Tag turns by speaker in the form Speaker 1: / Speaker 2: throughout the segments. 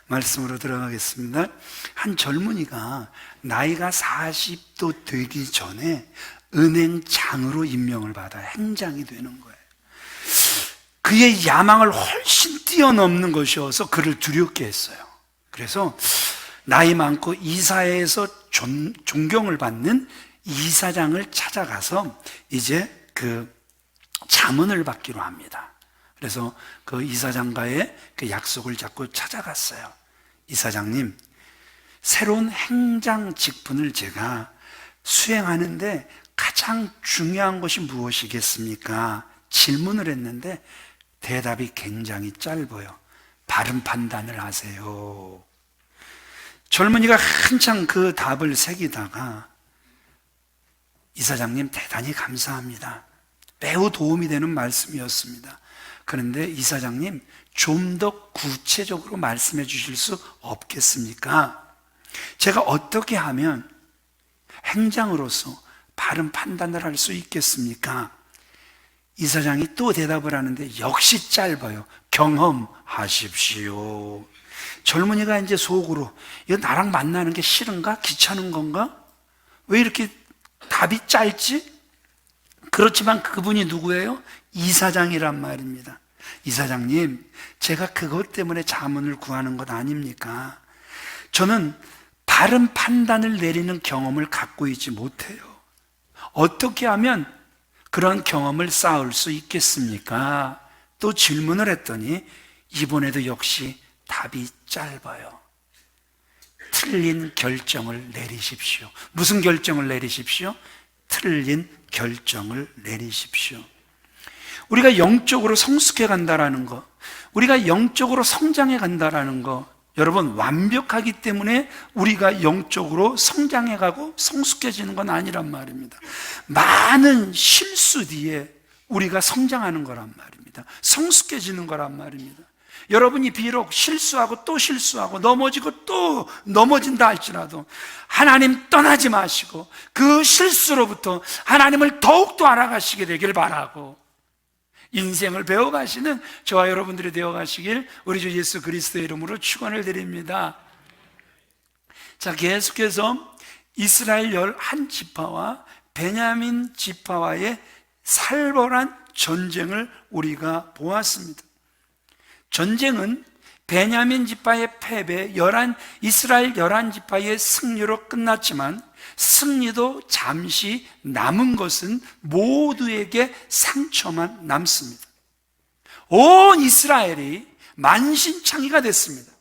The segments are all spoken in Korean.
Speaker 1: 말씀으로 들어가겠습니다. 한 젊은이가 나이가 40도 되기 전에 은행장으로 임명을 받아 행장이 되는 거예요. 그의 야망을 훨씬 뛰어넘는 것이어서 그를 두렵게 했어요. 그래서 나이 많고 이사회에서 존경을 받는 이사장을 찾아가서 이제 그 자문을 받기로 합니다. 그래서 그 이사장과의 그 약속을 잡고 찾아갔어요. 이사장님, 새로운 행장 직분을 제가 수행하는데 가장 중요한 것이 무엇이겠습니까? 질문을 했는데 대답이 굉장히 짧아요. 바른 판단을 하세요. 젊은이가 한창 그 답을 새기다가 이사장님 대단히 감사합니다. 매우 도움이 되는 말씀이었습니다. 그런데 이사장님, 좀 더 구체적으로 말씀해 주실 수 없겠습니까? 제가 어떻게 하면 행장으로서 바른 판단을 할 수 있겠습니까? 이사장이 또 대답을 하는데 역시 짧아요. 경험하십시오. 젊은이가 이제 속으로 이거 나랑 만나는 게 싫은가? 귀찮은 건가? 왜 이렇게 답이 짧지? 그렇지만 그분이 누구예요? 이사장이란 말입니다. 이사장님, 제가 그것 때문에 자문을 구하는 것 아닙니까? 저는 바른 판단을 내리는 경험을 갖고 있지 못해요. 어떻게 하면 그런 경험을 쌓을 수 있겠습니까? 또 질문을 했더니 이번에도 역시 답이 짧아요. 틀린 결정을 내리십시오. 무슨 결정을 내리십시오? 틀린 결정을 내리십시오. 우리가 영적으로 성숙해 간다라는 거, 우리가 영적으로 성장해 간다라는 거, 여러분, 완벽하기 때문에 우리가 영적으로 성장해 가고 성숙해지는 건 아니란 말입니다. 많은 실수 뒤에 우리가 성장하는 거란 말입니다. 성숙해지는 거란 말입니다. 여러분이 비록 실수하고 또 실수하고 넘어지고 또 넘어진다 할지라도 하나님 떠나지 마시고 그 실수로부터 하나님을 더욱더 알아가시게 되길 바라고, 인생을 배워가시는 저와 여러분들이 되어가시길 우리 주 예수 그리스도의 이름으로 축원을 드립니다. 자, 계속해서 이스라엘 11지파와 베냐민 지파와의 살벌한 전쟁을 우리가 보았습니다. 전쟁은 베냐민 지파의 패배, 이스라엘 11지파의 승리로 끝났지만 승리도 잠시 남은 것은 모두에게 상처만 남습니다. 온 이스라엘이 만신창이가 됐습니다.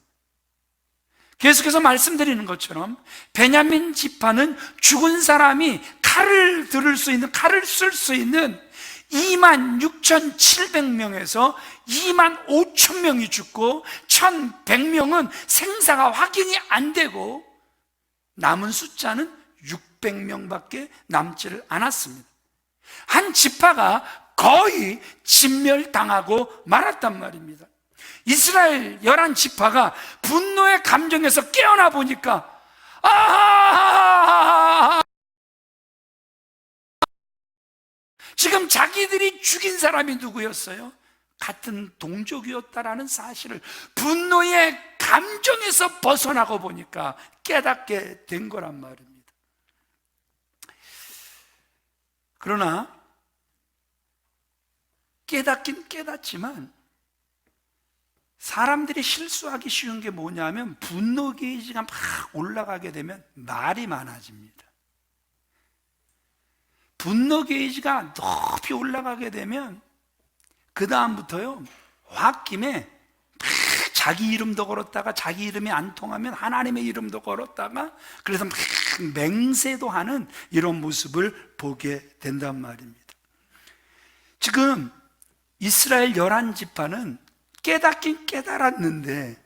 Speaker 1: 계속해서 말씀드리는 것처럼 베냐민 지파는 죽은 사람이 칼을 쓸 수 있는 26,700명에서 25,000명이 죽고 1,100명은 생사가 확인이 안 되고 남은 숫자는 600명밖에 남지를 않았습니다. 한 지파가 거의 진멸당하고 말았단 말입니다. 이스라엘 11지파가 분노의 감정에서 깨어나 보니까 지금 자기들이 죽인 사람이 누구였어요? 같은 동족이었다라는 사실을 분노의 감정에서 벗어나고 보니까 깨닫게 된 거란 말입니다. 그러나 깨닫긴 깨닫지만 사람들이 실수하기 쉬운 게 뭐냐면 분노 게이지가 막 올라가게 되면 말이 많아집니다. 분노 게이지가 높이 올라가게 되면 그 다음부터요, 홧김에 자기 이름도 걸었다가 자기 이름이 안 통하면 하나님의 이름도 걸었다가 그래서 막 맹세도 하는 이런 모습을 보게 된단 말입니다. 지금 이스라엘 11지파는 깨닫긴 깨달았는데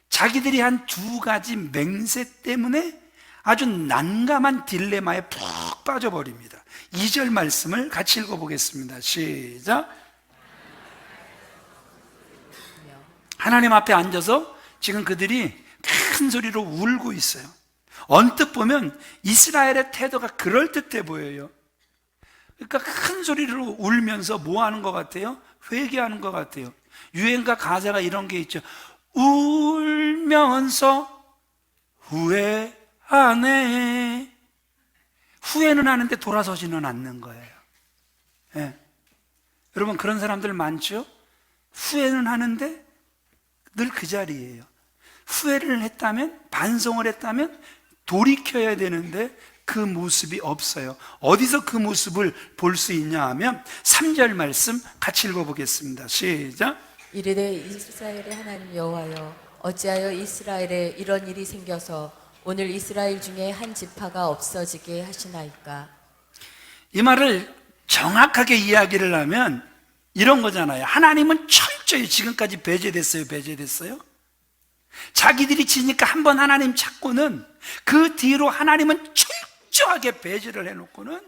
Speaker 1: 자기들이 한 두 가지 맹세 때문에 아주 난감한 딜레마에 푹 빠져버립니다. 2절 말씀을 같이 읽어보겠습니다. 시작. 하나님 앞에 앉아서 지금 그들이 큰 소리로 울고 있어요. 언뜻 보면 이스라엘의 태도가 그럴듯해 보여요. 그러니까 큰 소리로 울면서 뭐 하는 것 같아요? 회개하는 것 같아요. 유행가 가사가 이런 게 있죠. 울면서 후회하네. 후회는 하는데 돌아서지는 않는 거예요. 예. 여러분, 그런 사람들 많죠? 후회는 하는데 늘 그 자리예요. 후회를 했다면, 반성을 했다면 돌이켜야 되는데 그 모습이 없어요. 어디서 그 모습을 볼 수 있냐 하면 3절 말씀 같이 읽어보겠습니다. 시작.
Speaker 2: 이르되 이스라엘의 하나님 여호와여, 어찌하여 이스라엘에 이런 일이 생겨서 오늘 이스라엘 중에 한 지파가 없어지게 하시나이까.
Speaker 1: 이 말을 정확하게 이야기를 하면 이런 거잖아요. 하나님은 철저히 지금까지 배제됐어요? 자기들이 지니까 한번 하나님 찾고는 그 뒤로 하나님은 철저하게 배제를 해놓고는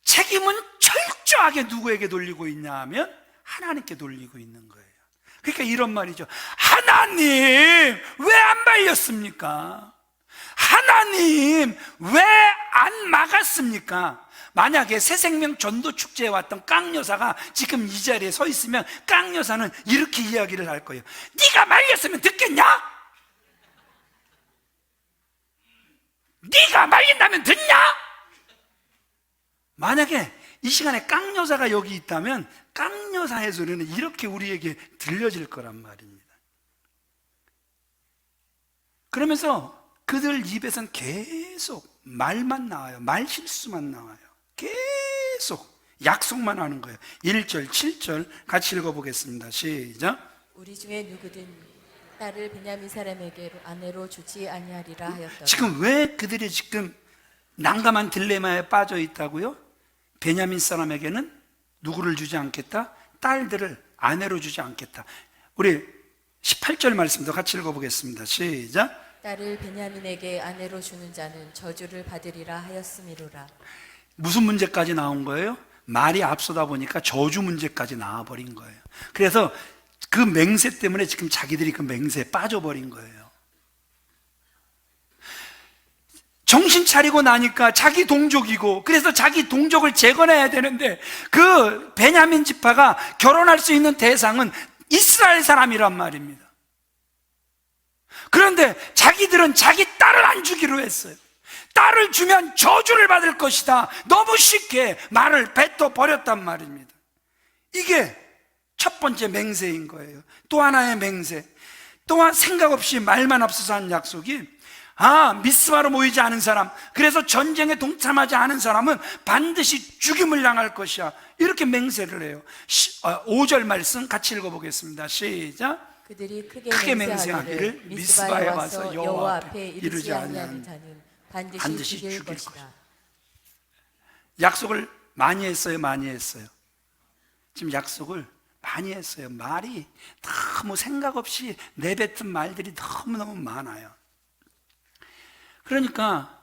Speaker 1: 책임은 철저하게 누구에게 돌리고 있냐 하면 하나님께 돌리고 있는 거예요. 그러니까 이런 말이죠. 하나님 왜 안 말렸습니까? 하나님 왜 안 막았습니까? 만약에 새생명 전도축제에 왔던 깡여사가 지금 이 자리에 서 있으면 깡여사는 이렇게 이야기를 할 거예요. 네가 말렸으면 듣겠냐? 네가 말린다면 듣냐? 만약에 이 시간에 깡여사가 여기 있다면 깡여사의 소리는 이렇게 우리에게 들려질 거란 말입니다. 그러면서 그들 입에선 계속 말만 나와요. 말 실수만 나와요. 계속 약속만 하는 거예요. 1절, 7절 같이 읽어보겠습니다. 시작.
Speaker 2: 우리 중에 누구든 딸을 베냐민 사람에게 아내로 주지 아니하리라 하였더라.
Speaker 1: 지금 왜 그들이 지금 난감한 딜레마에 빠져 있다고요? 베냐민 사람에게는 누구를 주지 않겠다? 딸들을 아내로 주지 않겠다. 우리 18절 말씀도 같이 읽어보겠습니다. 시작.
Speaker 2: 딸을 베냐민에게 아내로 주는 자는 저주를 받으리라 하였음이로라.
Speaker 1: 무슨 문제까지 나온 거예요? 말이 앞서다 보니까 저주 문제까지 나와버린 거예요. 그래서 그 맹세 때문에 지금 자기들이 그 맹세에 빠져버린 거예요. 정신 차리고 나니까 자기 동족이고, 그래서 자기 동족을 재건해야 되는데 그 베냐민 지파가 결혼할 수 있는 대상은 이스라엘 사람이란 말입니다. 그런데 자기들은 자기 딸을 안 주기로 했어요. 딸을 주면 저주를 받을 것이다. 너무 쉽게 말을 뱉어 버렸단 말입니다. 이게 첫 번째 맹세인 거예요. 또 하나의 맹세, 또한 생각 없이 말만 앞서서 한 약속이, 미스바로 모이지 않은 사람, 그래서 전쟁에 동참하지 않은 사람은 반드시 죽임을 당할 것이야. 이렇게 맹세를 해요. 5절 말씀 같이 읽어보겠습니다. 시작.
Speaker 2: 그들이
Speaker 1: 크게 맹세하기를 미스바에 와서
Speaker 2: 여호와 앞에 이르지 아니하는 자는 반드시 죽일 것이다.
Speaker 1: 약속을 많이 했어요, 많이 했어요. 지금 약속을 많이 했어요. 말이 너무 생각 없이 내뱉은 말들이 너무너무 많아요. 그러니까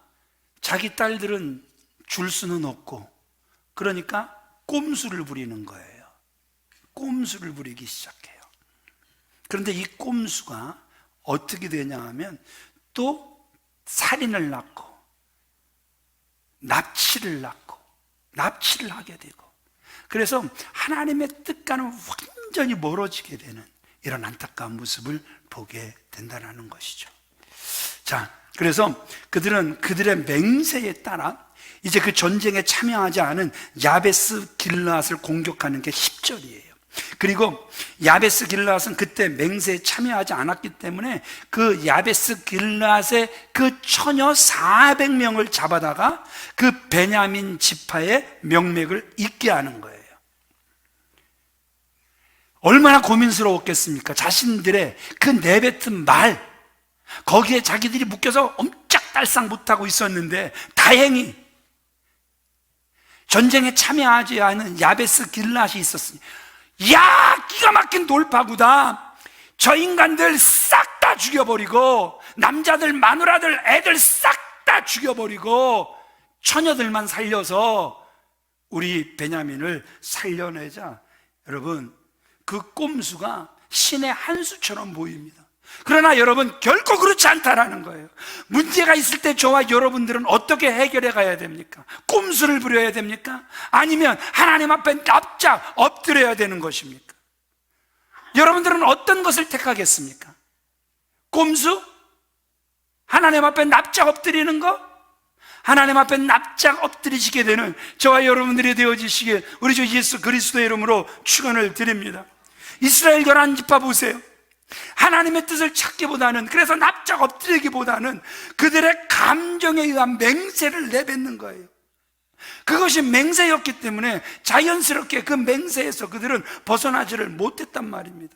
Speaker 1: 자기 딸들은 줄 수는 없고, 그러니까 꼼수를 부리는 거예요. 꼼수를 부리기 시작해요. 그런데 이 꼼수가 어떻게 되냐 하면 또 살인을 낳고 납치를 하게 되고, 그래서 하나님의 뜻과는 완전히 멀어지게 되는 이런 안타까운 모습을 보게 된다는 것이죠. 자, 그래서 그들은 그들의 맹세에 따라 이제 그 전쟁에 참여하지 않은 야베스 길르앗을 공격하는 게 10절이에요. 그리고 야베스 길르앗은 그때 맹세에 참여하지 않았기 때문에 그 야베스 길르앗의 그 처녀 400명을 잡아다가 그 베냐민 지파의 명맥을 잇게 하는 거예요. 얼마나 고민스러웠겠습니까? 자신들의 그 내뱉은 말, 거기에 자기들이 묶여서 옴짝달싹 못하고 있었는데 다행히 전쟁에 참여하지 않은 야베스 길르앗이 있었으니, 야, 기가 막힌 돌파구다. 저 인간들 싹 다 죽여버리고, 남자들, 마누라들, 애들 싹 다 죽여버리고 처녀들만 살려서 우리 베냐민을 살려내자. 여러분, 그 꼼수가 신의 한 수처럼 보입니다. 그러나 여러분, 결코 그렇지 않다라는 거예요. 문제가 있을 때 저와 여러분들은 어떻게 해결해 가야 됩니까? 꼼수를 부려야 됩니까? 아니면 하나님 앞에 납작 엎드려야 되는 것입니까? 여러분들은 어떤 것을 택하겠습니까? 꼼수? 하나님 앞에 납작 엎드리는 거? 하나님 앞에 납작 엎드리시게 되는 저와 여러분들이 되어지시길 우리 주 예수 그리스도의 이름으로 축원을 드립니다. 이스라엘 11지파 보세요. 하나님의 뜻을 찾기보다는, 그래서 납작 엎드리기보다는 그들의 감정에 의한 맹세를 내뱉는 거예요. 그것이 맹세였기 때문에 자연스럽게 그 맹세에서 그들은 벗어나지를 못했단 말입니다.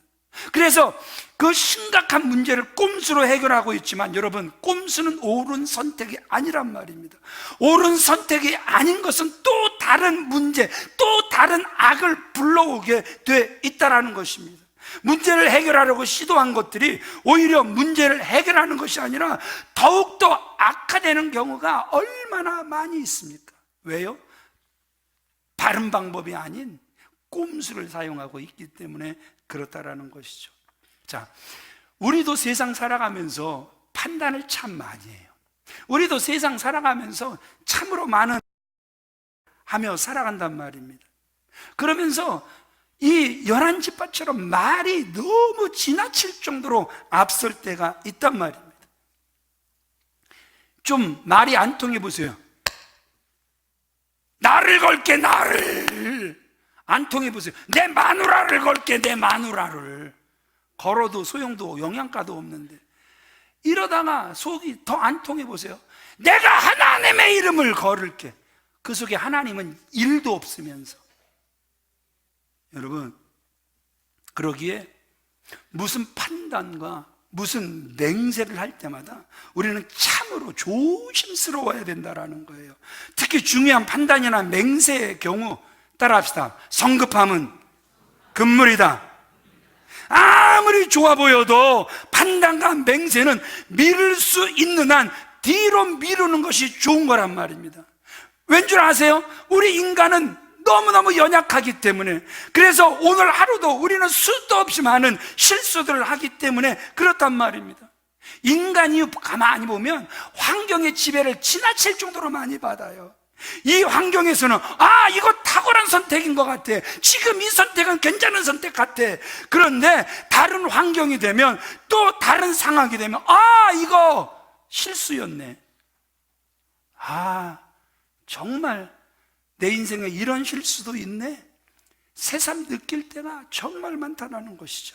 Speaker 1: 그래서 그 심각한 문제를 꼼수로 해결하고 있지만, 여러분, 꼼수는 옳은 선택이 아니란 말입니다. 옳은 선택이 아닌 것은 또 다른 문제, 또 다른 악을 불러오게 돼 있다는 것입니다. 문제를 해결하려고 시도한 것들이 오히려 문제를 해결하는 것이 아니라 더욱더 악화되는 경우가 얼마나 많이 있습니까? 왜요? 바른 방법이 아닌 꼼수를 사용하고 있기 때문에 그렇다라는 것이죠. 자, 우리도 세상 살아가면서 판단을 참 많이 해요. 우리도 세상 살아가면서 참으로 많은 하며 살아간단 말입니다. 그러면서 이 11지파처럼 말이 너무 지나칠 정도로 앞설 때가 있단 말입니다. 좀 말이 안 통해 보세요. 나를 걸게, 나를. 안 통해 보세요. 내 마누라를 걸게, 내 마누라를. 걸어도 소용도 영양가도 없는데, 이러다가 속이 더 안 통해 보세요. 내가 하나님의 이름을 걸을게. 그 속에 하나님은 1도 없으면서. 여러분, 그러기에 무슨 판단과 무슨 맹세를 할 때마다 우리는 참으로 조심스러워야 된다는 거예요. 특히 중요한 판단이나 맹세의 경우, 따라합시다. 성급함은 금물이다. 아무리 좋아 보여도 판단과 맹세는 미룰 수 있는 한 뒤로 미루는 것이 좋은 거란 말입니다. 왠 줄 아세요? 우리 인간은 너무너무 연약하기 때문에, 그래서 오늘 하루도 우리는 수도 없이 많은 실수들을 하기 때문에 그렇단 말입니다. 인간이 가만히 보면 환경의 지배를 지나칠 정도로 많이 받아요. 이 환경에서는 이거 탁월한 선택인 것 같아, 지금 이 선택은 괜찮은 선택 같아. 그런데 다른 환경이 되면, 또 다른 상황이 되면 이거 실수였네. 정말 내 인생에 이런 실수도 있네. 새삼 느낄 때가 정말 많다는 것이죠.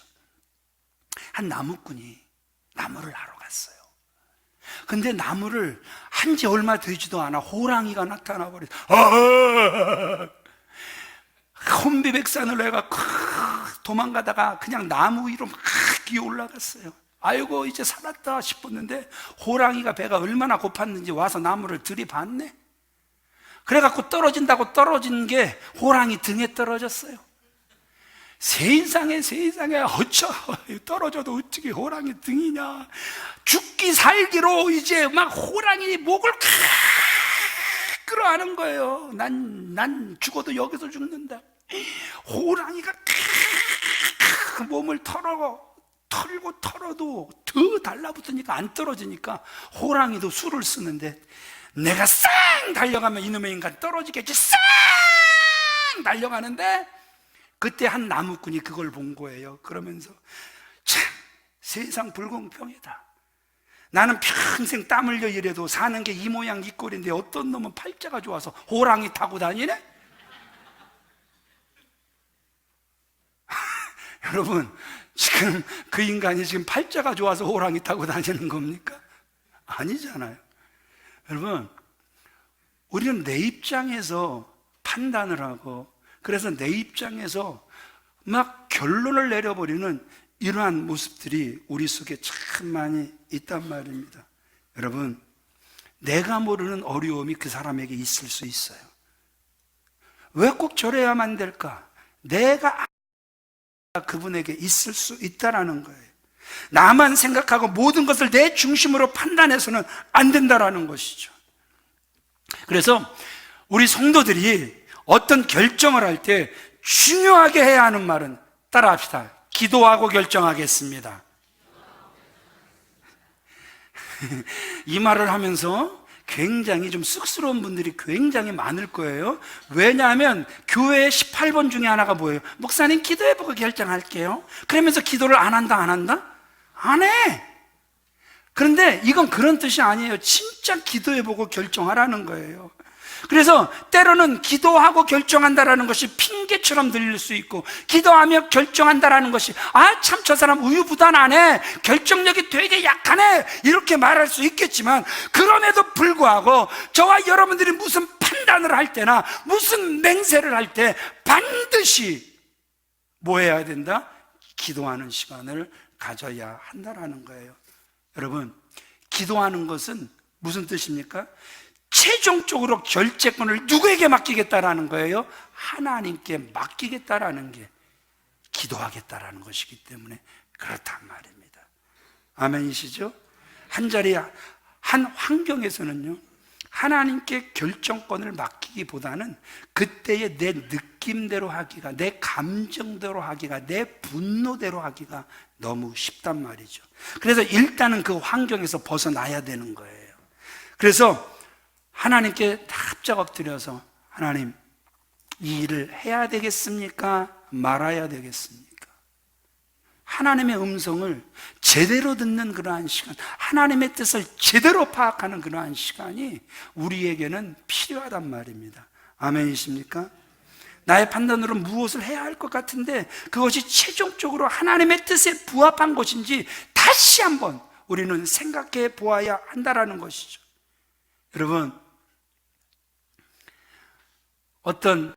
Speaker 1: 한 나무꾼이 나무를 하러 갔어요. 근데 나무를 한 지 얼마 되지도 않아 호랑이가 나타나 버렸어. 혼비백산을 해가 도망가다가 그냥 나무 위로 막 기어 올라갔어요. 아이고, 이제 살았다 싶었는데 호랑이가 배가 얼마나 고팠는지 와서 나무를 들이받네. 그래갖고 떨어진다고 떨어진 게 호랑이 등에 떨어졌어요. 세상에 어쩌 떨어져도 어떻게 호랑이 등이냐. 죽기 살기로 이제 막 호랑이 목을 끌어안은 거예요. 난 죽어도 여기서 죽는다. 호랑이가 몸을 털어도 더 달라붙으니까 안 떨어지니까 호랑이도 수를 쓰는데, 내가 쌍 달려가면 이놈의 인간 떨어지겠지. 쌍 달려가는데 그때 한 나무꾼이 그걸 본 거예요. 그러면서 참 세상 불공평이다. 나는 평생 땀 흘려 일해도 사는 게 이 모양 이 꼴인데 어떤 놈은 팔자가 좋아서 호랑이 타고 다니네? 여러분, 지금 그 인간이 지금 팔자가 좋아서 호랑이 타고 다니는 겁니까? 아니잖아요. 여러분, 우리는 내 입장에서 판단을 하고, 그래서 내 입장에서 막 결론을 내려버리는 이러한 모습들이 우리 속에 참 많이 있단 말입니다. 여러분, 내가 모르는 어려움이 그 사람에게 있을 수 있어요. 왜 꼭 저래야만 될까? 내가 그분에게 있을 수 있다라는 거예요. 나만 생각하고 모든 것을 내 중심으로 판단해서는 안 된다라는 것이죠. 그래서 우리 성도들이 어떤 결정을 할 때 중요하게 해야 하는 말은, 따라합시다. 기도하고 결정하겠습니다. 이 말을 하면서 굉장히 좀 쑥스러운 분들이 굉장히 많을 거예요. 왜냐하면 교회의 18번 중에 하나가 뭐예요? 목사님 기도해보고 결정할게요. 그러면서 기도를 안 한다? 안 해. 그런데 이건 그런 뜻이 아니에요. 진짜 기도해보고 결정하라는 거예요. 그래서 때로는 기도하고 결정한다라는 것이 핑계처럼 들릴 수 있고, 기도하며 결정한다라는 것이 참 저 사람 우유부단하네, 결정력이 되게 약하네, 이렇게 말할 수 있겠지만, 그럼에도 불구하고 저와 여러분들이 무슨 판단을 할 때나 무슨 맹세를 할 때 반드시 뭐 해야 된다? 기도하는 시간을 가져야 한다라는 거예요. 여러분, 기도하는 것은 무슨 뜻입니까? 최종적으로 결재권을 누구에게 맡기겠다라는 거예요? 하나님께 맡기겠다라는 게 기도하겠다라는 것이기 때문에 그렇단 말입니다. 아멘이시죠? 한 자리, 한 환경에서는요, 하나님께 결정권을 맡기기보다는 그때의 내 느낌대로 하기가, 내 감정대로 하기가, 내 분노대로 하기가 너무 쉽단 말이죠. 그래서 일단은 그 환경에서 벗어나야 되는 거예요. 그래서 하나님께 납작 엎드려서, 하나님, 이 일을 해야 되겠습니까? 말아야 되겠습니까? 하나님의 음성을 제대로 듣는 그러한 시간, 하나님의 뜻을 제대로 파악하는 그러한 시간이 우리에게는 필요하단 말입니다. 아멘이십니까? 나의 판단으로 무엇을 해야 할 것 같은데 그것이 최종적으로 하나님의 뜻에 부합한 것인지 다시 한번 우리는 생각해 보아야 한다라는 것이죠. 여러분, 어떤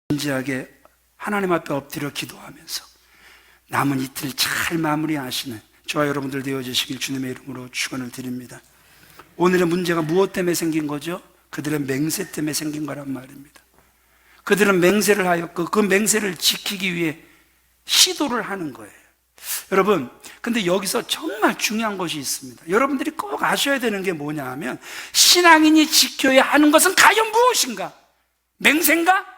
Speaker 1: 진지하게 하나님 앞에 엎드려 기도하면서 남은 이틀 잘 마무리하시는 저와 여러분들 되어주시길 주님의 이름으로 축원을 드립니다. 오늘의 문제가 무엇 때문에 생긴 거죠? 그들의 맹세 때문에 생긴 거란 말입니다. 그들은 맹세를 하였고 그 맹세를 지키기 위해 시도를 하는 거예요. 여러분, 근데 여기서 정말 중요한 것이 있습니다. 여러분들이 꼭 아셔야 되는 게 뭐냐 하면, 신앙인이 지켜야 하는 것은 과연 무엇인가? 맹세인가?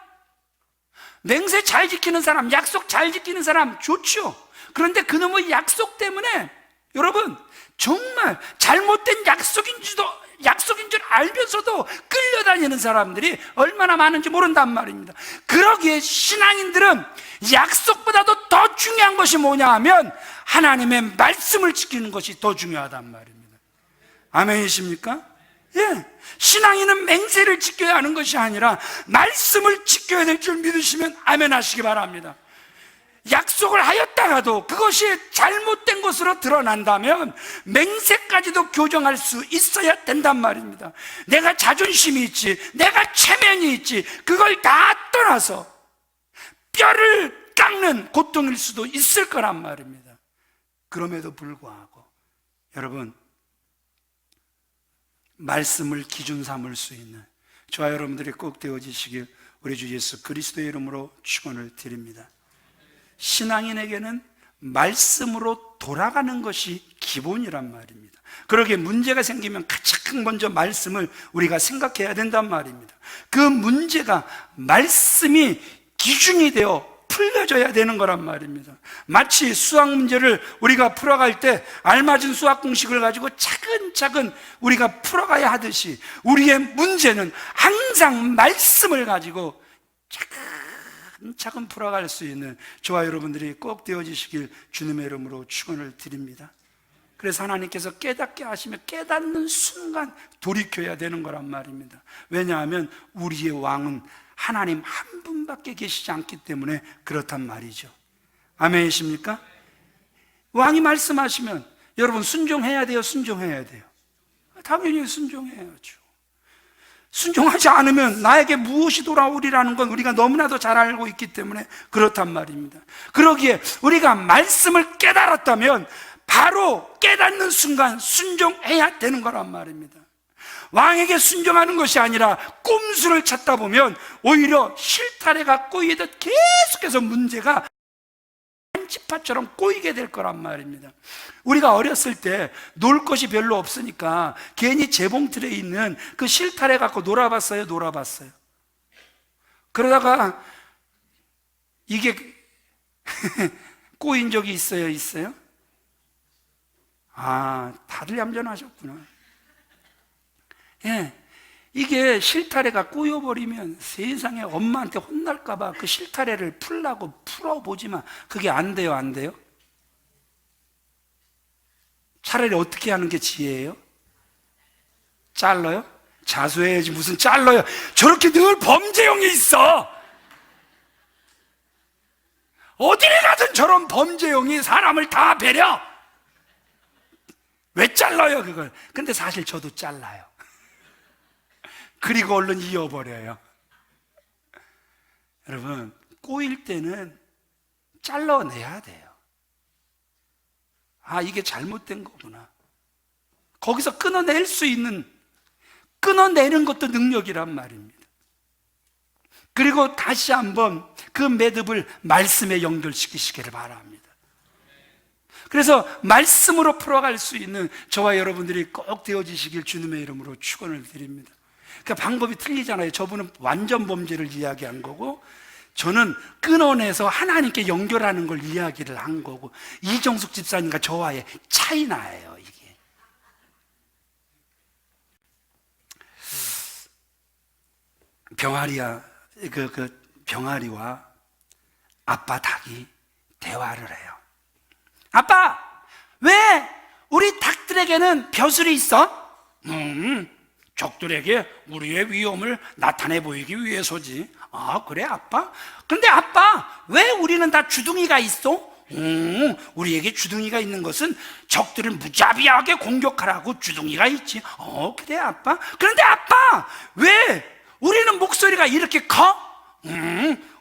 Speaker 1: 맹세 잘 지키는 사람, 약속 잘 지키는 사람 좋죠. 그런데 그놈의 약속 때문에 여러분, 정말 잘못된 약속인 줄 알면서도 끌려다니는 사람들이 얼마나 많은지 모른단 말입니다. 그러기에 신앙인들은 약속보다도 더 중요한 것이 뭐냐 하면 하나님의 말씀을 지키는 것이 더 중요하단 말입니다. 아멘이십니까? 예. 신앙인은 맹세를 지켜야 하는 것이 아니라 말씀을 지켜야 될 줄 믿으시면 아멘 하시기 바랍니다. 약속을 하였다가도 그것이 잘못된 것으로 드러난다면 맹세까지도 교정할 수 있어야 된단 말입니다. 내가 자존심이 있지, 내가 체면이 있지, 그걸 다 떠나서 뼈를 깎는 고통일 수도 있을 거란 말입니다. 그럼에도 불구하고 여러분, 말씀을 기준 삼을 수 있는 저와 여러분들이 꼭 되어지시길 우리 주 예수 그리스도의 이름으로 축원을 드립니다. 신앙인에게는 말씀으로 돌아가는 것이 기본이란 말입니다. 그러기에 문제가 생기면 가장 먼저 말씀을 우리가 생각해야 된단 말입니다. 그 문제가 말씀이 기준이 되어 풀려져야 되는 거란 말입니다. 마치 수학 문제를 우리가 풀어갈 때 알맞은 수학 공식을 가지고 차근차근 우리가 풀어가야 하듯이 우리의 문제는 항상 말씀을 가지고 차근차근 풀어갈 수 있는 저와 여러분들이 꼭 되어지시길 주님의 이름으로 축원을 드립니다. 그래서 하나님께서 깨닫게 하시면 깨닫는 순간 돌이켜야 되는 거란 말입니다. 왜냐하면 우리의 왕은 하나님 한 분밖에 계시지 않기 때문에 그렇단 말이죠. 아멘이십니까? 왕이 말씀하시면 여러분 순종해야 돼요? 순종해야 돼요? 당연히 순종해야죠. 순종하지 않으면 나에게 무엇이 돌아오리라는 건 우리가 너무나도 잘 알고 있기 때문에 그렇단 말입니다. 그러기에 우리가 말씀을 깨달았다면 바로 깨닫는 순간 순종해야 되는 거란 말입니다. 왕에게 순종하는 것이 아니라 꼼수를 찾다 보면 오히려 실타래가 꼬이듯 계속해서 문제가 한지파처럼 꼬이게 될 거란 말입니다. 우리가 어렸을 때 놀 것이 별로 없으니까 괜히 재봉틀에 있는 그 실타래 갖고 놀아봤어요? 놀아봤어요? 그러다가 이게 꼬인 적이 있어요? 있어요? 아, 다들 얌전하셨구나. 예, 이게 실타래가 꼬여버리면 세상에 엄마한테 혼날까봐 그 실타래를 풀라고 풀어보지만 그게 안 돼요, 안 돼요? 차라리 어떻게 하는 게 지혜예요? 잘라요? 자수해야지 무슨 잘라요. 저렇게 늘 범죄형이 있어. 어디를 가든 저런 범죄형이 사람을 다 배려. 왜 잘라요 그걸? 근데 사실 저도 잘라요. 그리고 얼른 이어버려요. 여러분, 꼬일 때는 잘라내야 돼요. 아, 이게 잘못된 거구나. 거기서 끊어내는 것도 능력이란 말입니다. 그리고 다시 한번 그 매듭을 말씀에 연결시키시기를 바랍니다. 그래서 말씀으로 풀어갈 수 있는 저와 여러분들이 꼭 되어지시길 주님의 이름으로 축원을 드립니다. 그러니까 방법이 틀리잖아요. 저분은 완전 범죄를 이야기한 거고 저는 끊어내서 하나님께 연결하는 걸 이야기를 한 거고, 이정숙 집사님과 저와의 차이 나예요, 이게. 병아리와 아빠 닭이 대화를 해요. 아빠, 왜 우리 닭들에게는 벼슬이 있어? 적들에게 우리의 위험을 나타내 보이기 위해서지. 아, 그래 아빠? 근데 아빠, 왜 우리는 다 주둥이가 있어? 우리에게 주둥이가 있는 것은 적들을 무자비하게 공격하라고 주둥이가 있지. 그래 아빠? 그런데 아빠, 왜 우리는 목소리가 이렇게 커?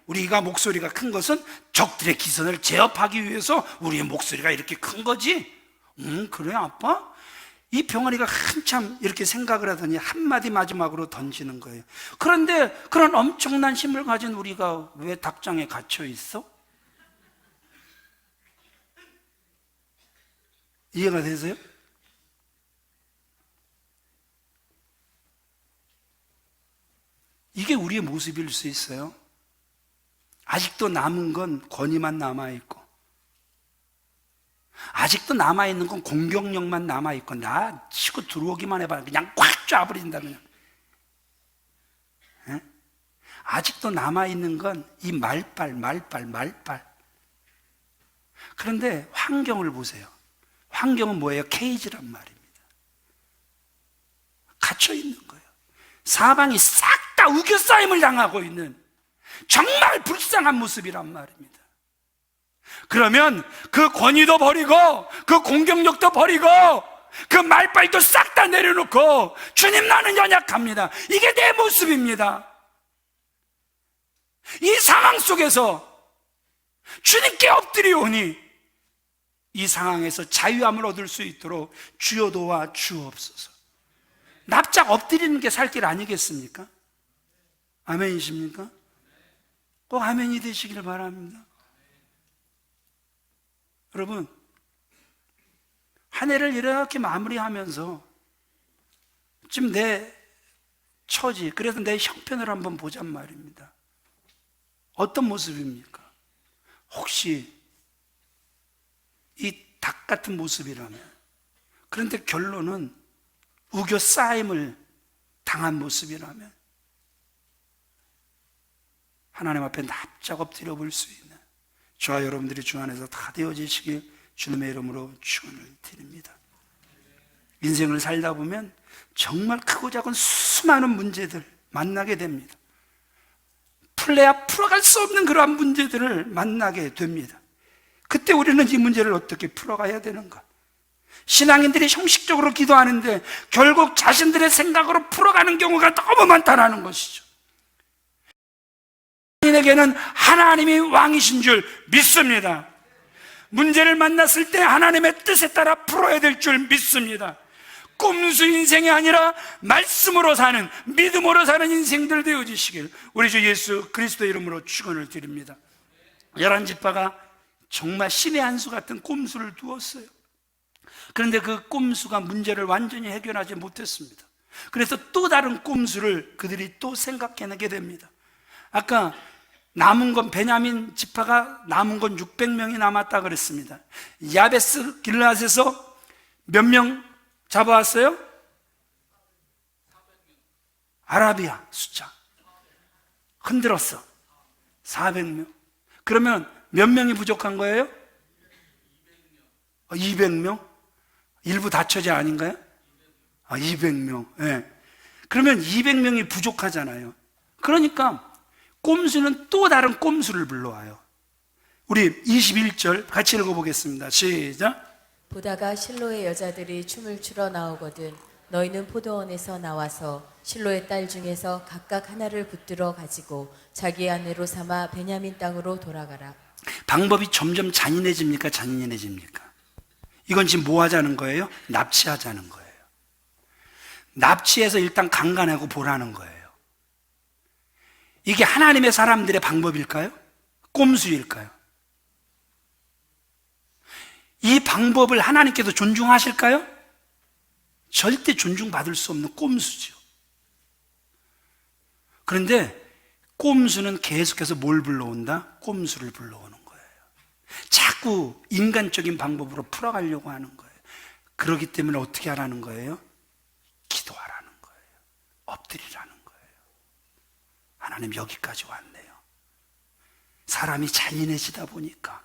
Speaker 1: 우리가 목소리가 큰 것은 적들의 기선을 제압하기 위해서 우리의 목소리가 이렇게 큰 거지. 그래 아빠? 이 병아리가 한참 이렇게 생각을 하더니 한마디 마지막으로 던지는 거예요. 그런데 그런 엄청난 힘을 가진 우리가 왜 닭장에 갇혀 있어? 이해가 되세요? 이게 우리의 모습일 수 있어요. 아직도 남은 건 권위만 남아있고, 아직도 남아있는 건 공격력만 남아있고, 나 치고 들어오기만 해봐 그냥 꽉 쏴버린다 그냥. 에? 아직도 남아있는 건 이 말빨. 그런데 환경을 보세요. 환경은 뭐예요? 케이지란 말입니다. 갇혀있는 거예요. 사방이 싹 다 우겨싸임을 당하고 있는 정말 불쌍한 모습이란 말입니다. 그러면 그 권위도 버리고 그 공격력도 버리고 그 말빨도 싹 다 내려놓고 주님, 나는 연약합니다. 이게 내 모습입니다. 이 상황 속에서 주님께 엎드리오니 이 상황에서 자유함을 얻을 수 있도록 주여 도와 주옵소서. 납작 엎드리는 게 살 길 아니겠습니까? 아멘이십니까? 꼭 아멘이 되시길 바랍니다. 여러분, 한 해를 이렇게 마무리하면서 지금 내 처지, 그래서 내 형편을 한번 보잔 말입니다. 어떤 모습입니까? 혹시 이 닭 같은 모습이라면, 그런데 결론은 우겨 쌓임을 당한 모습이라면 하나님 앞에 납작 엎드려 볼 수 있는 저와 여러분들이 주 안에서 다 되어지시길 주님의 이름으로 축원을 드립니다. 인생을 살다 보면 정말 크고 작은 수많은 문제들 만나게 됩니다. 풀래야 풀어갈 수 없는 그러한 문제들을 만나게 됩니다. 그때 우리는 이 문제를 어떻게 풀어가야 되는가? 신앙인들이 형식적으로 기도하는데 결국 자신들의 생각으로 풀어가는 경우가 너무 많다는 것이죠. 신앙인에게는 하나님이 왕이신 줄 믿습니다. 문제를 만났을 때 하나님의 뜻에 따라 풀어야 될 줄 믿습니다. 꼼수 인생이 아니라 말씀으로 사는, 믿음으로 사는 인생들 되어주시길 우리 주 예수 그리스도 이름으로 축원을 드립니다. 11지파가 정말 신의 한 수 같은 꼼수를 두었어요. 그런데 그 꼼수가 문제를 완전히 해결하지 못했습니다. 그래서 또 다른 꼼수를 그들이 또 생각해내게 됩니다. 아까 남은 건 베냐민 지파가 남은 건 600명이 남았다 그랬습니다. 야베스 길앗에서 몇 명 잡아왔어요? 아라비아 숫자 흔들었어. 400명. 그러면 몇 명이 부족한 거예요? 200명? 일부 다처제 아닌가요? 200명. 네. 그러면 200명이 부족하잖아요. 그러니까 꼼수는 또 다른 꼼수를 불러와요. 우리 21절 같이 읽어보겠습니다. 시작.
Speaker 2: 보다가 실로의 여자들이 춤을 추러 나오거든 너희는 포도원에서 나와서 실로의 딸 중에서 각각 하나를 붙들어 가지고 자기 아내로 삼아 베냐민 땅으로 돌아가라.
Speaker 1: 방법이 점점 잔인해집니까? 잔인해집니까? 이건 지금 뭐 하자는 거예요? 납치하자는 거예요. 납치해서 일단 강간하고 보라는 거예요. 이게 하나님의 사람들의 방법일까요? 꼼수일까요? 이 방법을 하나님께서 존중하실까요? 절대 존중받을 수 없는 꼼수죠. 그런데 꼼수는 계속해서 뭘 불러온다? 꼼수를 불러오는 거예요. 자꾸 인간적인 방법으로 풀어가려고 하는 거예요. 그렇기 때문에 어떻게 하라는 거예요? 기도하라는 거예요. 엎드리라는 거예요. 하나님 여기까지 왔네요. 사람이 잔인해지다 보니까,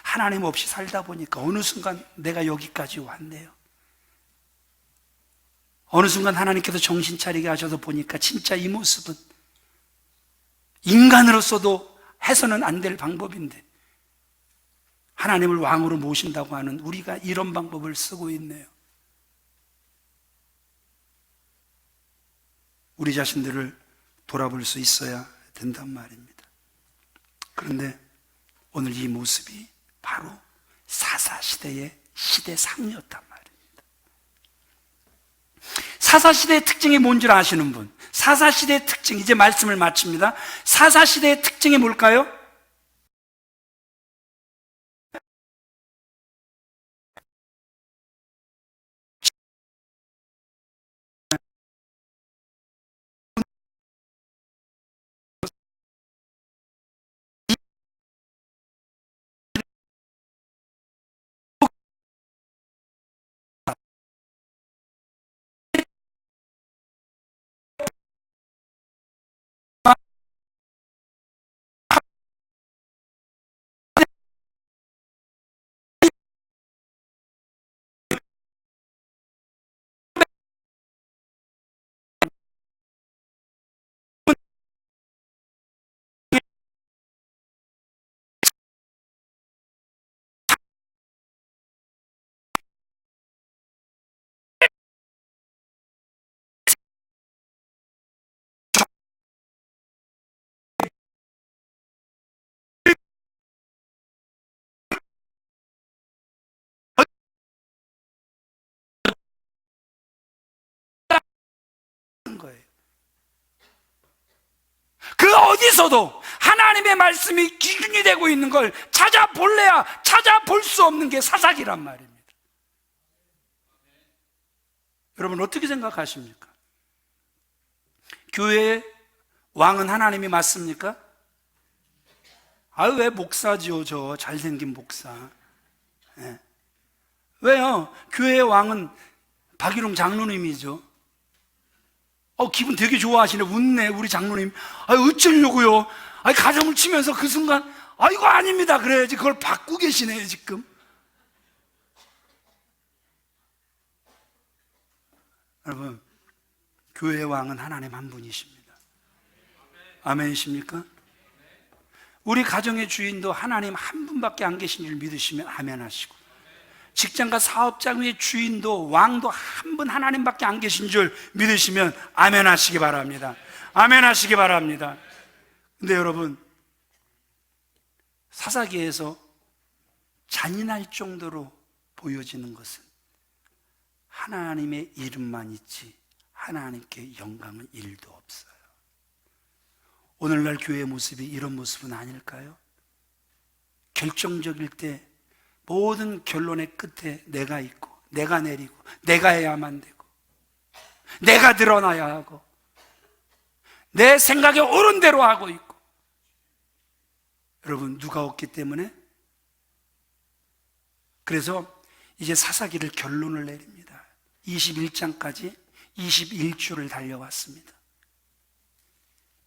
Speaker 1: 하나님 없이 살다 보니까 어느 순간 내가 여기까지 왔네요. 어느 순간 하나님께서 정신 차리게 하셔서 보니까 진짜 이 모습은 인간으로서도 해서는 안 될 방법인데 하나님을 왕으로 모신다고 하는 우리가 이런 방법을 쓰고 있네요. 우리 자신들을 돌아볼 수 있어야 된단 말입니다. 그런데 오늘 이 모습이 바로 사사시대의 시대상이었단 말입니다. 사사시대의 특징이 뭔지 아시는 분? 사사시대의 특징, 이제 말씀을 마칩니다. 사사시대의 특징이 뭘까요? 거예요. 그 어디서도 하나님의 말씀이 기준이 되고 있는 걸 찾아볼래야 찾아볼 수 없는 게 사사기란 말입니다. 여러분 어떻게 생각하십니까? 교회의 왕은 하나님이 맞습니까? 왜 목사지요, 저 잘생긴 목사. 네. 왜요? 교회의 왕은 박일홍 장로님이죠. 기분 되게 좋아하시네. 웃네, 우리 장로님. 어쩌려고요? 가정을 치면서 그 순간, 이거 아닙니다. 그래야지. 그걸 받고 계시네요, 지금. 여러분, 교회의 왕은 하나님 한 분이십니다. 아멘이십니까? 우리 가정의 주인도 하나님 한 분밖에 안 계신 줄 믿으시면 아멘 하시고, 직장과 사업장의 주인도 왕도 한 분 하나님밖에 안 계신 줄 믿으시면 아멘 하시기 바랍니다. 아멘 하시기 바랍니다. 근데 여러분, 사사기에서 잔인할 정도로 보여지는 것은 하나님의 이름만 있지 하나님께 영광은 일도 없어요. 오늘날 교회의 모습이 이런 모습은 아닐까요? 결정적일 때 모든 결론의 끝에 내가 있고, 내가 내리고, 내가 해야만 되고, 내가 드러나야 하고, 내 생각에 옳은 대로 하고 있고. 여러분, 누가 없기 때문에? 그래서 이제 사사기를 결론을 내립니다. 21장까지 21주를 달려왔습니다.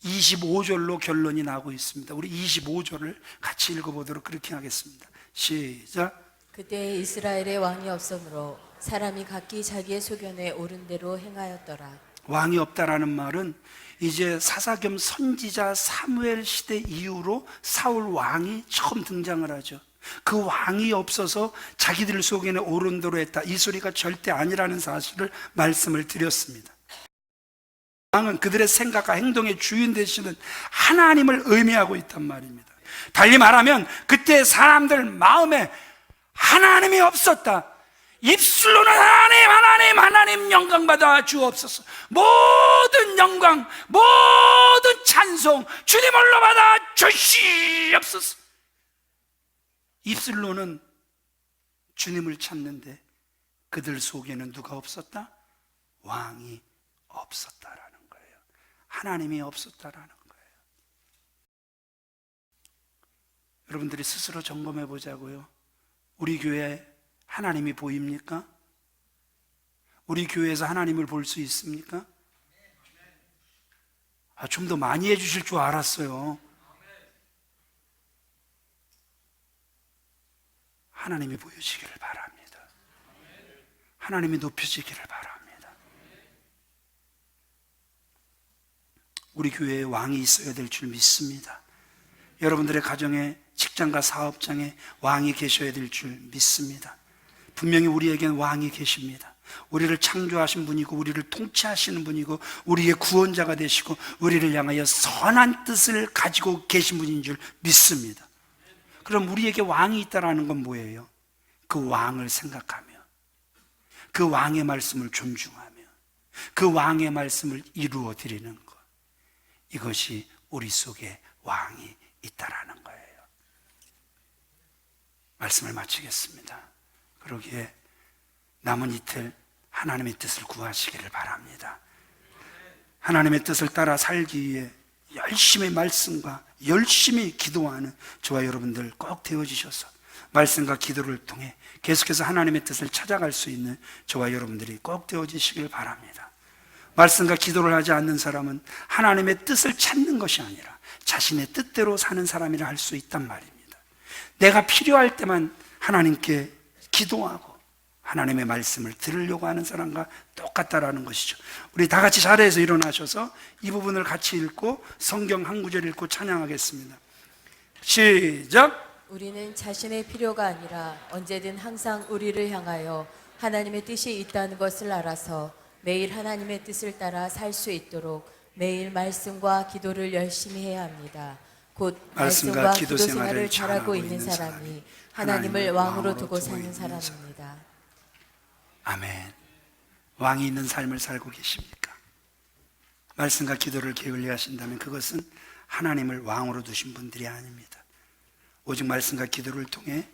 Speaker 1: 25절로 결론이 나고 있습니다. 우리 25절을 같이 읽어보도록 그렇게 하겠습니다. 시작.
Speaker 2: 그때 이스라엘의 왕이 없으므로 사람이 각기 자기의 소견에 옳은 대로 행하였더라.
Speaker 1: 왕이 없다라는 말은 이제 사사 겸 선지자 사무엘 시대 이후로 사울 왕이 처음 등장을 하죠. 그 왕이 없어서 자기들 속에는 옳은 대로 했다, 이 소리가 절대 아니라는 사실을 말씀을 드렸습니다. 왕은 그들의 생각과 행동의 주인 되시는 하나님을 의미하고 있단 말입니다. 달리 말하면 그때 사람들 마음에 하나님이 없었다. 입술로는 하나님 영광 받아 주옵소서. 모든 영광, 모든 찬송 주님을로 받아 주시옵소서. 입술로는 주님을 찾는데 그들 속에는 누가 없었다? 왕이 없었다라는 거예요. 하나님이 없었다라는 거예요. 여러분들이 스스로 점검해 보자고요. 우리 교회에 하나님이 보입니까? 우리 교회에서 하나님을 볼 수 있습니까? 좀 더 많이 해주실 줄 알았어요. 하나님이 보여지기를 바랍니다. 하나님이 높여지기를 바랍니다. 우리 교회에 왕이 있어야 될 줄 믿습니다. 여러분들의 가정에, 직장과 사업장에 왕이 계셔야 될 줄 믿습니다. 분명히 우리에겐 왕이 계십니다. 우리를 창조하신 분이고, 우리를 통치하시는 분이고, 우리의 구원자가 되시고, 우리를 향하여 선한 뜻을 가지고 계신 분인 줄 믿습니다. 그럼 우리에게 왕이 있다는 건 뭐예요? 그 왕을 생각하며, 그 왕의 말씀을 존중하며, 그 왕의 말씀을 이루어 드리는 것, 이것이 우리 속에 왕이 있다라는 거예요. 말씀을 마치겠습니다. 그러기에 남은 이틀 하나님의 뜻을 구하시기를 바랍니다. 하나님의 뜻을 따라 살기 위해 열심히 말씀과 열심히 기도하는 저와 여러분들 꼭 되어주셔서 말씀과 기도를 통해 계속해서 하나님의 뜻을 찾아갈 수 있는 저와 여러분들이 꼭 되어주시길 바랍니다. 말씀과 기도를 하지 않는 사람은 하나님의 뜻을 찾는 것이 아니라 자신의 뜻대로 사는 사람이라 할 수 있단 말입니다. 내가 필요할 때만 하나님께 기도하고 하나님의 말씀을 들으려고 하는 사람과 똑같다라는 것이죠. 우리 다 같이 자리에서 일어나셔서 이 부분을 같이 읽고 성경 한 구절 읽고 찬양하겠습니다. 시작.
Speaker 2: 우리는 자신의 필요가 아니라 언제든 항상 우리를 향하여 하나님의 뜻이 있다는 것을 알아서 매일 하나님의 뜻을 따라 살 수 있도록 매일 말씀과 기도를 열심히 해야 합니다. 곧 말씀과 기도 생활을 잘하고 있는 사람이 하나님을 왕으로 두고 사는 사람입니다.
Speaker 1: 아멘. 왕이 있는 삶을 살고 계십니까? 말씀과 기도를 게을리 하신다면 그것은 하나님을 왕으로 두신 분들이 아닙니다. 오직 말씀과 기도를 통해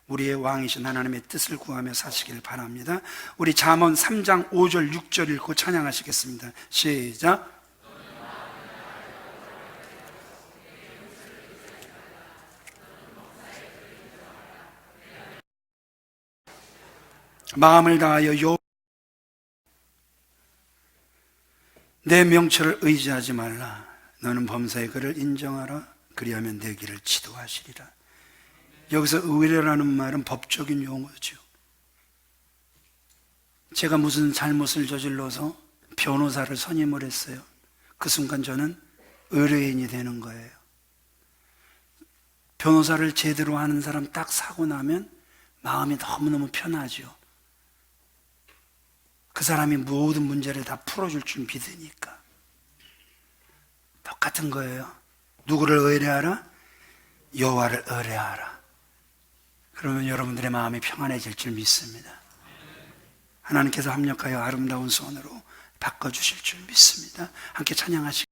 Speaker 1: 우리의 왕이신 하나님의 뜻을 구하며 사시길 바랍니다. 우리 잠언 3장 5절 6절 읽고 찬양하시겠습니다. 시작. 마음을 다하여 내 명철을 의지하지 말라. 너는 범사의 그를 인정하라. 그리하면 내 길을 지도하시리라. 여기서 의뢰라는 말은 법적인 용어죠. 제가 무슨 잘못을 저질러서 변호사를 선임을 했어요. 그 순간 저는 의뢰인이 되는 거예요. 변호사를 제대로 하는 사람 딱 사고 나면 마음이 너무너무 편하죠. 그 사람이 모든 문제를 다 풀어줄 줄 믿으니까. 똑같은 거예요. 누구를 의뢰하라? 여호와를 의뢰하라. 그러면 여러분들의 마음이 평안해질 줄 믿습니다. 하나님께서 합력하여 아름다운 손으로 바꿔주실 줄 믿습니다. 함께 찬양하시고